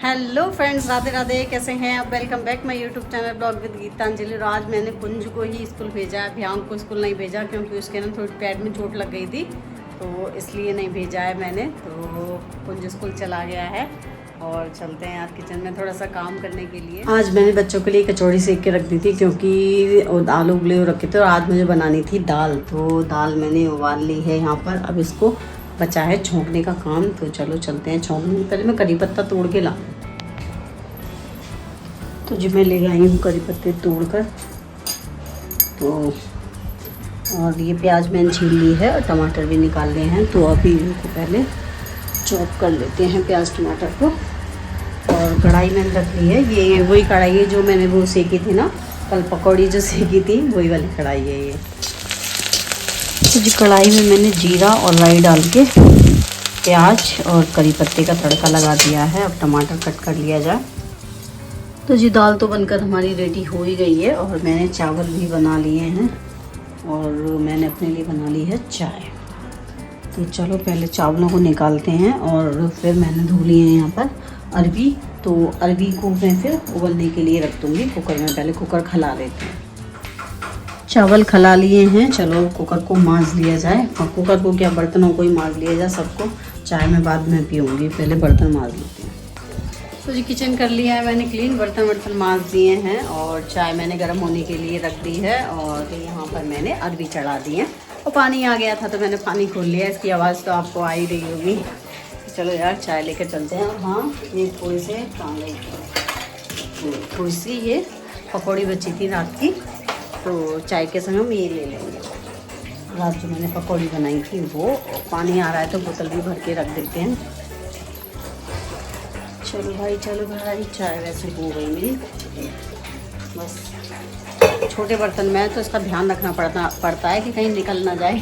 Hello friends, Radhe Radhe. कैसे हैं आप? Welcome back my YouTube channel blog with Geetanjali. और आज मैंने पुंज को ही स्कूल भेजा है, भ्यांग को स्कूल नहीं भेजा क्योंकि उसके ना थोड़ी पैर में चोट लग गई थी, तो इसलिए नहीं भेजा है मैंने। तो पुंज स्कूल चला गया है और चलते हैं आज किचन में थोड़ा सा काम करने के लिए। आज मैंने बच्चों के लिए कचौड़ी सेक के रख दी थी क्योंकि आलू उबले रखे थे और आज मुझे बनानी थी दाल। तो दाल मैंने उबाल ली है यहाँ पर। अब इसको बचा है छोंकने का काम, तो चलो चलते हैं छोंकने। पहले मैं करी पत्ता तोड़ के लाऊं, तो जो मैं ले आई हूँ करी पत्ते तोड़ कर। तो और ये प्याज मैंने छील ली है और टमाटर भी निकाल लिए हैं। तो अभी इनको पहले चॉप कर लेते हैं प्याज टमाटर को। और कढ़ाई मैंने रख ली है, ये वही कढ़ाई है जो मैंने वो सेकी थी ना कल, पकौड़ी जो सेकी थी वही वाली कढ़ाई है ये। तो जी कढ़ाई में मैंने जीरा और राई डाल के प्याज और करी पत्ते का तड़का लगा दिया है। अब टमाटर कट कर लिया जाए। तो जी दाल तो बनकर हमारी रेडी हो ही गई है और मैंने चावल भी बना लिए हैं और मैंने अपने लिए बना ली है चाय। तो चलो पहले चावलों को निकालते हैं। और फिर मैंने धो लिए हैं यहाँ पर अरबी, तो अरबी को मैं फिर उबलने के लिए रख दूँगी कुकर में। पहले कुकर खला लेते हैं। चावल खला लिए हैं, चलो कुकर को मांज लिया जाए। और कुकर को क्या, बर्तनों को ही मांज लिया जाए सबको। चाय में बाद में पीऊँगी, पहले बर्तन मांज लेते हैं। तो जी किचन कर लिया है मैंने क्लीन, बर्तन मांज दिए हैं और चाय मैंने गर्म होने के लिए रख दी है। और यहाँ पर मैंने अरबी चढ़ा दी है और पानी आ गया था तो मैंने पानी खोल लिया। इसकी आवाज़ तो आपको आ ही रही होगी। तो चलो यार चाय लेकर चलते हैं। और हाँ, ये थोड़ी से थोड़ी सी ये पकौड़ी बची थी रात की, तो चाय के संग हम ये ले लेंगे। रात जो मैंने पकौड़ी बनाई थी वो। पानी आ रहा है तो बोतल भी भर के रख देते हैं। चलो भाई चाय वैसे हो गई मेरी। बस छोटे बर्तन में तो इसका ध्यान रखना पड़ता है कि कहीं निकल ना जाए।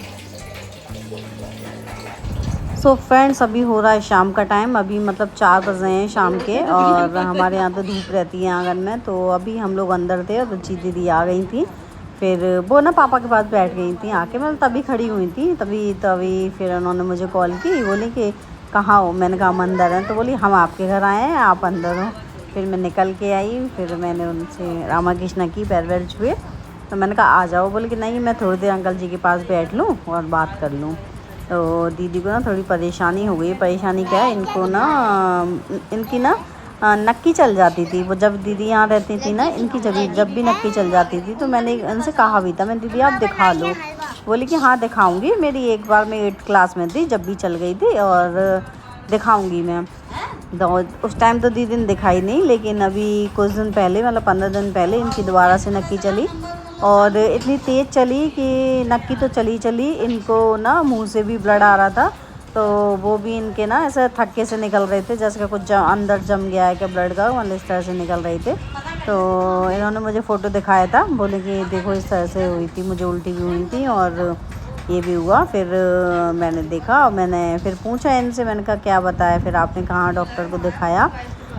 सो फ्रेंड्स, अभी हो रहा है शाम का टाइम। अभी मतलब 4 बज रहे हैं शाम के और हमारे यहाँ तो धूप रहती है आंगन में। तो अभी हम लोग अंदर थे और बच्ची दीदी आ गई थी। फिर वो ना पापा के पास बैठ गई थी आके, मतलब तभी खड़ी हुई थी तभी फिर उन्होंने मुझे कॉल की, बोली कि कहाँ हो? मैंने कहा हम अंदर हैं। तो बोली हम आपके घर आए हैं, आप अंदर हो। फिर मैं निकल के आई, फिर मैंने उनसे रामा कृष्णा की पैर वैर छुए। तो मैंने कहा आ जाओ। बोले कि नहीं, मैं थोड़ी देर अंकल जी के पास बैठ लूँ और बात कर लूँ। तो दीदी को ना थोड़ी परेशानी हो गई। परेशानी क्या है, इनकी ना नक्की चल जाती थी। वो जब दीदी यहाँ रहती थी ना, इनकी जब भी नक्की चल जाती थी तो मैंने इनसे कहा भी था, मैं दीदी आप दिखा लो। बोली कि हाँ दिखाऊंगी। मेरी एक बार मैं 8th क्लास में थी जब भी चल गई थी और दिखाऊंगी मैं। तो उस टाइम तो दीदी ने दिखाई नहीं, लेकिन अभी कुछ दिन पहले, मतलब 15 दिन पहले इनकी दोबारा से नक्की चली और इतनी तेज़ चली कि नक्की तो चली इनको ना मुँह से भी ब्लड आ रहा था। तो वो भी इनके ना ऐसे थक्के से निकल रहे थे, जैसे कि कुछ अंदर जम गया है क्या ब्लड का, मतलब इस तरह से निकल रहे थे। तो इन्होंने मुझे फ़ोटो दिखाया था, बोले कि देखो इस तरह से हुई थी, मुझे उल्टी भी हुई थी और ये भी हुआ। फिर मैंने देखा और मैंने फिर पूछा इनसे, मैंने कहा क्या बताया? फिर आपने कहाँ डॉक्टर को दिखाया?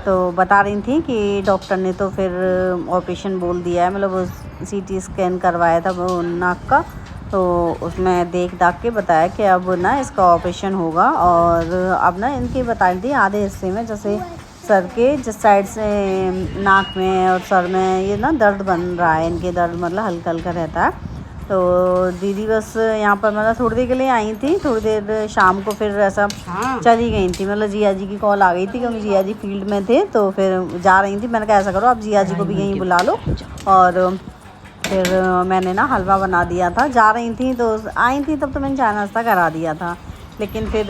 तो बता रही थी कि डॉक्टर ने तो फिर ऑपरेशन बोल दिया है, मतलब वो CT स्कैन करवाया था वो नाक का, तो उसमें देख दाख के बताया कि अब ना इसका ऑपरेशन होगा। और अब ना इनके बता रही थी आधे हिस्से में, जैसे सर के जिस साइड से नाक में और सर में ये ना दर्द बन रहा है इनके, दर्द मतलब हल्का हल्का रहता है। तो दीदी बस यहाँ पर मतलब थोड़ी देर के लिए आई थी, थोड़ी देर शाम को फिर ऐसा चली गई थी। मतलब जिया जी की कॉल आ गई थी क्योंकि जिया जी फील्ड में थे, तो फिर जा रही थी। मैंने कहा ऐसा करो आप जिया जी को भी यहीं बुला लो। और फिर मैंने ना हलवा बना दिया था, जा रही थी तो आई थी तब तो मैंने चाय नाश्ता करा दिया था। लेकिन फिर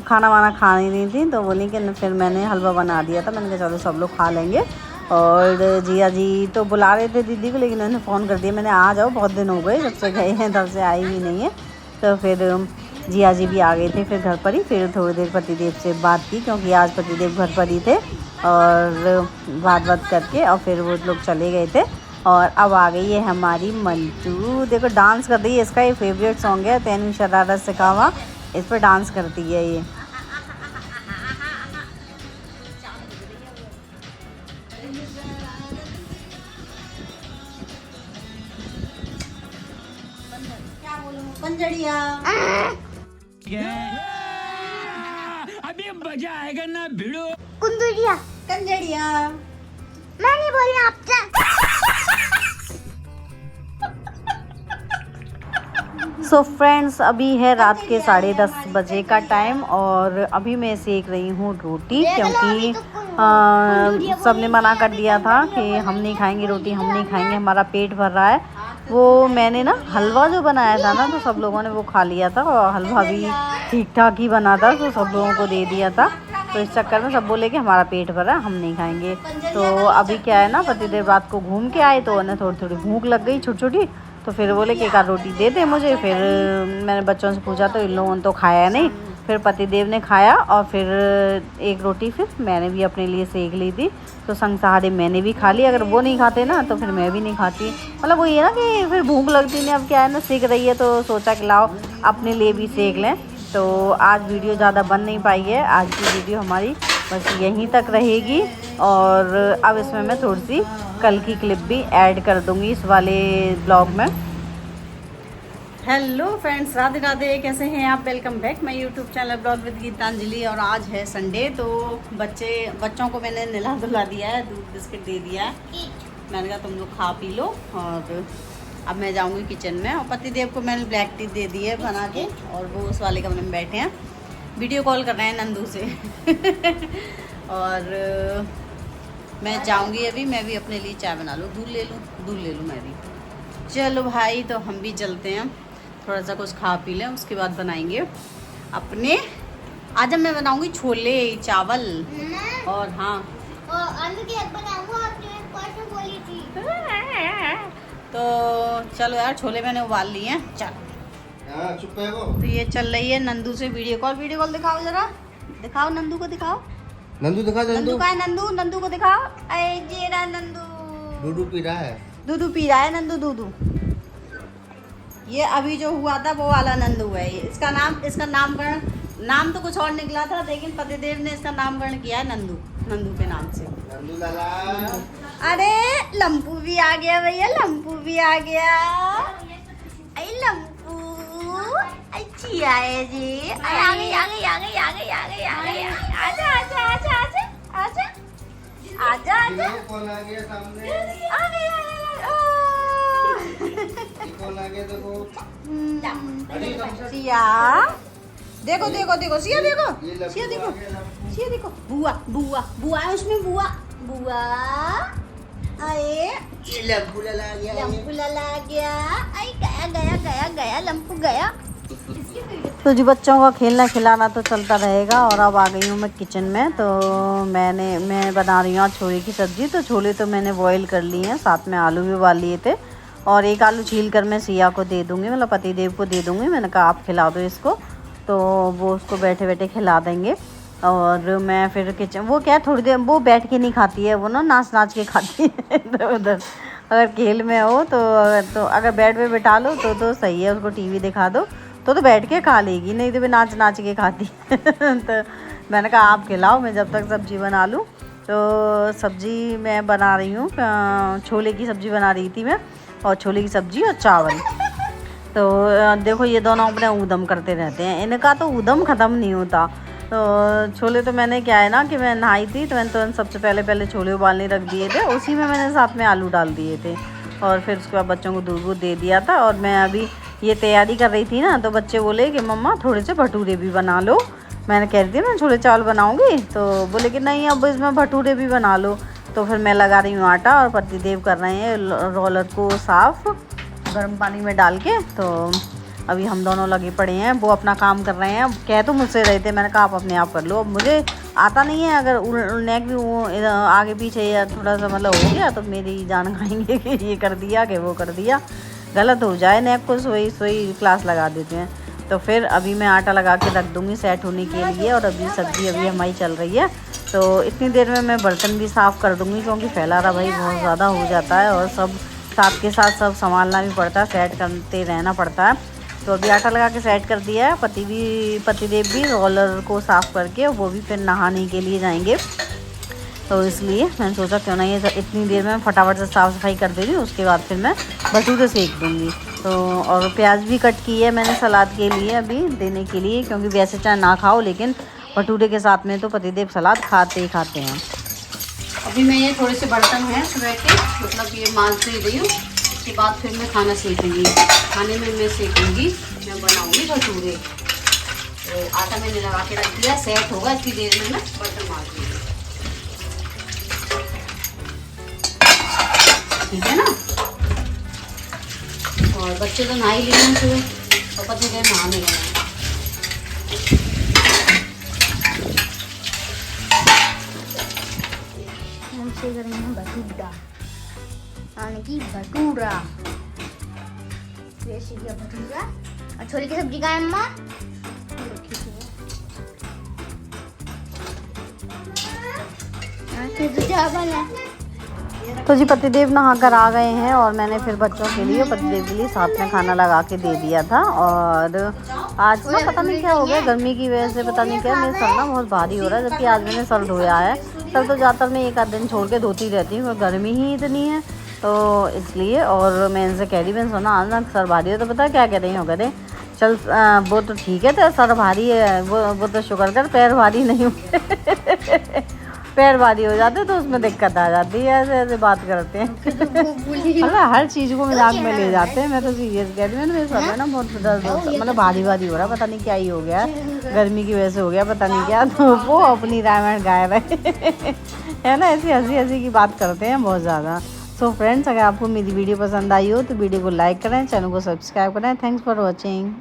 खाना वाना खा नहीं रही थी, तो बोली कि फिर मैंने हलवा बना दिया था। मैंने कहा चलो सब लोग खा लेंगे। और जिया जी तो बुला रहे थे दीदी को, लेकिन उन्होंने फ़ोन कर दिया, मैंने आ जाओ, बहुत दिन हो गए जब से गए हैं, तब से आई भी नहीं है। तो फिर जिया जी भी आ गए थे फिर घर पर ही। फिर थोड़ी देर पतिदेव से बात की क्योंकि आज पतिदेव घर पर ही थे, और बात करके और फिर वो लोग चले गए थे। और अब आ गई है हमारी मंटू, देखो डांस कर रही है। इसका ये फेवरेट सॉन्ग है, तेनू शरारत से कहा, इस पर डांस करती है ये। पंजड़िया अभी मजा आएगा ना भिड़ो। कुंदुरिया कंजड़िया मैं नहीं बोली आपसे। सो फ्रेंड्स, अभी है रात के 10:30 बजे का टाइम और अभी मैं सेक रही हूँ रोटी, क्योंकि सब ने मना कर दिया था कि हम नहीं खाएंगे रोटी, हम नहीं खाएंगे, हमारा पेट भर रहा है। वो मैंने ना हलवा जो बनाया था ना, तो सब लोगों ने वो खा लिया था और हलवा भी ठीक ठाक ही बना था, तो सब लोगों को दे दिया था। तो इस चक्कर में सब बोले कि हमारा पेट भरा, हम नहीं खाएंगे। तो अभी क्या है ना, पतिदेव रात को घूम के आए तो उन्हें थोड़ी थोड़ी भूख लग गई, छोटी छोटी, तो फिर बोले कि एक आध रोटी दे दे मुझे। फिर मैंने बच्चों से पूछा तो इन लोगों ने तो खाया नहीं। फिर पतिदेव ने खाया और फिर एक रोटी फिर मैंने भी अपने लिए सेक ली थी, तो संग सहारे मैंने भी खा ली। अगर वो नहीं खाते ना तो फिर मैं भी नहीं खाती। मतलब वो ये ना कि फिर भूख लगती नहीं। अब क्या है ना, सेक रही है तो सोचा कि लाओ अपने लिए भी सेक लें। तो आज वीडियो ज़्यादा बन नहीं पाई है, आज की वीडियो हमारी बस यहीं तक रहेगी। और अब इसमें मैं थोड़ी सी कल की क्लिप भी ऐड कर दूंगी इस वाले ब्लॉग में। हेलो फ्रेंड्स, राधे राधे, कैसे हैं आप? Welcome back my YouTube channel blog with Geetanjali. और आज है संडे, तो बच्चों को मैंने नहला धुला दिया है, दूध बिस्किट दे दिया है। मैंने कहा तुम लोग खा पी लो और अब मैं जाऊंगी किचन में। और पतिदेव को मैंने ब्लैक टी दे दी है बना के, और वो उस वाले कमरे में बैठे हैं, वीडियो कॉल कर रहे हैं नंदू से। और मैं जाऊंगी अभी, मैं भी अपने लिए चाय बना लूँ, दूध ले लूँ मैं भी। चलो भाई, तो हम भी चलते हैं, थोड़ा सा कुछ खा पी लें, उसके बाद बनाएंगे अपने। आज मैं बनाऊंगी छोले चावल और हाँ आलू की एक बनाऊंगा, आपने परसों बोली थी। तो चलो यार, छोले मैंने उबाल लिए हैं। चलो चुप है वो। तो ये चल रही है नंदू से वीडियो कॉल दिखाओ जरा, दिखाओ नंदू को, दिखाओ नंदू दिखा दे। नंदू का है, नंदू को दिखाओ। अरे ये रहा नंदू, दूधू पी रहा है। दूधू पी रहा है नंदू, दूधू। ये अभी जो हुआ था वो वाला नंदू है। इसका नामकरण, नाम तो कुछ और निकला था, लेकिन पतिदेव ने इसका नामकरण किया है नंदू के नाम से। नंदू लाला। अरे लंपू भी आ गया भैया, लंपू भी आ गया। अरे लंपू अच्छी आए जी, आ गई। आजा कौन आ गया सामने? आ गई। कौन आ गया देखो। सिया देखो सिया देखो बुआ है उसमें, बुआ आए। लंपू लाला आ गया। आई गया लंपू गया। तो जी बच्चों का खेलना खिलाना तो चलता रहेगा। और अब आ गई हूँ मैं किचन में। तो मैं बना रही हूँ आज छोले की सब्ज़ी। तो छोले तो मैंने बॉईल कर लिए हैं, साथ में आलू भी उबाल लिए थे, और एक आलू छील कर मैं सिया को दे दूँगी, मतलब पतिदेव को दे दूँगी। मैंने कहा आप खिला दो इसको, तो वो उसको बैठे बैठे खिला देंगे। और मैं फिर किचन, वो क्या थोड़ी देर वो बैठ के नहीं खाती है, वो ना नाच के खाती है इधर उधर। अगर खेल में हो तो अगर बेड पे बिठा लो तो सही है, उसको टीवी दिखा दो तो बैठ के खा लेगी, नहीं तो भी नाच के खाती है। तो मैंने कहा आप खिलाओ, मैं जब तक सब्ज़ी बना लूँ। तो सब्ज़ी मैं बना रही हूँ, छोले की सब्ज़ी बना रही थी मैं, और छोले की सब्ज़ी और चावल। तो देखो ये दोनों अपने ऊधम करते रहते हैं, इनका तो ऊधम ख़त्म नहीं होता। तो छोले तो मैंने क्या है ना कि मैं नहाई थी तो मैंने तुरंत सबसे पहले छोले उबालने रख दिए थे, उसी में मैंने साथ में आलू डाल दिए थे, और फिर उसके बाद बच्चों को दूध दे दिया था। और मैं अभी ये तैयारी कर रही थी ना, तो बच्चे बोले कि मम्मा थोड़े से भटूरे भी बना लो। मैंने कह रही थी मैं छोले चावल बनाऊँगी, तो बोले कि नहीं अब इसमें भटूरे भी बना लो। तो फिर मैं लगा रही हूँ आटा, और पतिदेव कर रहे हैं रोलर को साफ़ गर्म पानी में डाल के। तो अभी हम दोनों लगे पड़े हैं, वो अपना काम कर रहे हैं। कह तो मुझसे रहे थे, मैंने कहा आप अपने आप कर लो, अब मुझे आता नहीं है। अगर नेक भी वो आगे पीछे या थोड़ा सा मतलब हो गया तो मेरी जान खाएंगे कि ये कर दिया कि वो कर दिया, गलत हो जाए नेक को सोई क्लास लगा देते हैं। तो फिर अभी मैं आटा लगा के रख दूँगी सेट होने के लिए। और अभी सब्ज़ी अभी हमारी चल रही है, तो इतनी देर में मैं बर्तन भी साफ़ कर दूँगी, क्योंकि फैला रहा भाई बहुत ज़्यादा हो जाता है, और सब साथ के साथ सब संभालना भी पड़ता है, सेट करते रहना पड़ता है। तो अभी आटा लगा के सेट कर दिया है। पतिदेव भी रोलर को साफ़ करके वो भी फिर नहाने के लिए जाएंगे, तो इसलिए मैंने सोचा क्यों ना ये इतनी देर में फटाफट से साफ़ सफाई कर दे रही हूँ, उसके बाद फिर मैं भटूरे सेक दूँगी। तो और प्याज भी कट की है मैंने सलाद के लिए अभी देने के लिए, क्योंकि वैसे चाहे ना खाओ लेकिन भटूरे के साथ में तो पतिदेव सलाद खाते ही खाते हैं। अभी मैं ये थोड़े से बर्तन हैं सुबह के, मतलब ये मांज दे रही हूँ। इसके बाद फिर मैं खाना सेकूँगी। खाने में मैं सेकूँगी, मैं बनाऊँगी भटूरे। तो आटा मैंने लगा के रख दिया, सेट होगा इतनी देर में मैं बर्तन मांज दूँगी। ठीक है ना। और बच्चे तो नहा ही लिए हैं सुबह, और पतिदेव नहाने गए हैं। हमसे करेंगे भटूरा, यानी कि भटूरा। वैसे क्या भटूरा और छोले की सब्जी का है अम्मा। तो जी पतिदेव नहा कर आ गए हैं और मैंने फिर बच्चों के लिए, पतिदेव के लिए साथ में खाना लगा के दे दिया था। और आज ना पता नहीं क्या हो गया, गर्मी की वजह से पता नहीं क्या, मेरा सर ना बहुत भारी हो रहा है। जबकि आज मैंने सर धोया है। सर तो ज़्यादातर मैं एक आध दिन छोड़ के धोती रहती हूँ, गर्मी ही इतनी है तो इसलिए। और मैं इनसे कह रही, मैं सुना आज ना सर भारी हो, तो पता क्या कह रही हो, कहते चल वो तो ठीक है, तेरा सर भारी है, वो तो शुक्र कर पैर भारी नहीं हुए। पैर भारी हो जाते तो उसमें दिक्कत आ जाती है। ऐसे ऐसे बात करते हैं। मतलब हर चीज़ को मजाक में ले जाते हैं। मैं तो सीरियस कह रही हूँ, मेरे सर में ना बहुत दर्द, मतलब भारी भारी हो रहा है। पता नहीं क्या ही हो गया है, गर्मी की वजह से हो गया पता नहीं क्या। तो वो अपनी रामायण गाय रहे है ना, ऐसी हंसी हंसी की बात करते हैं बहुत ज़्यादा। सो फ्रेंड्स, अगर आपको मेरी वीडियो पसंद आई हो तो वीडियो को लाइक करें, चैनल को सब्सक्राइब करें। Thanks for watching.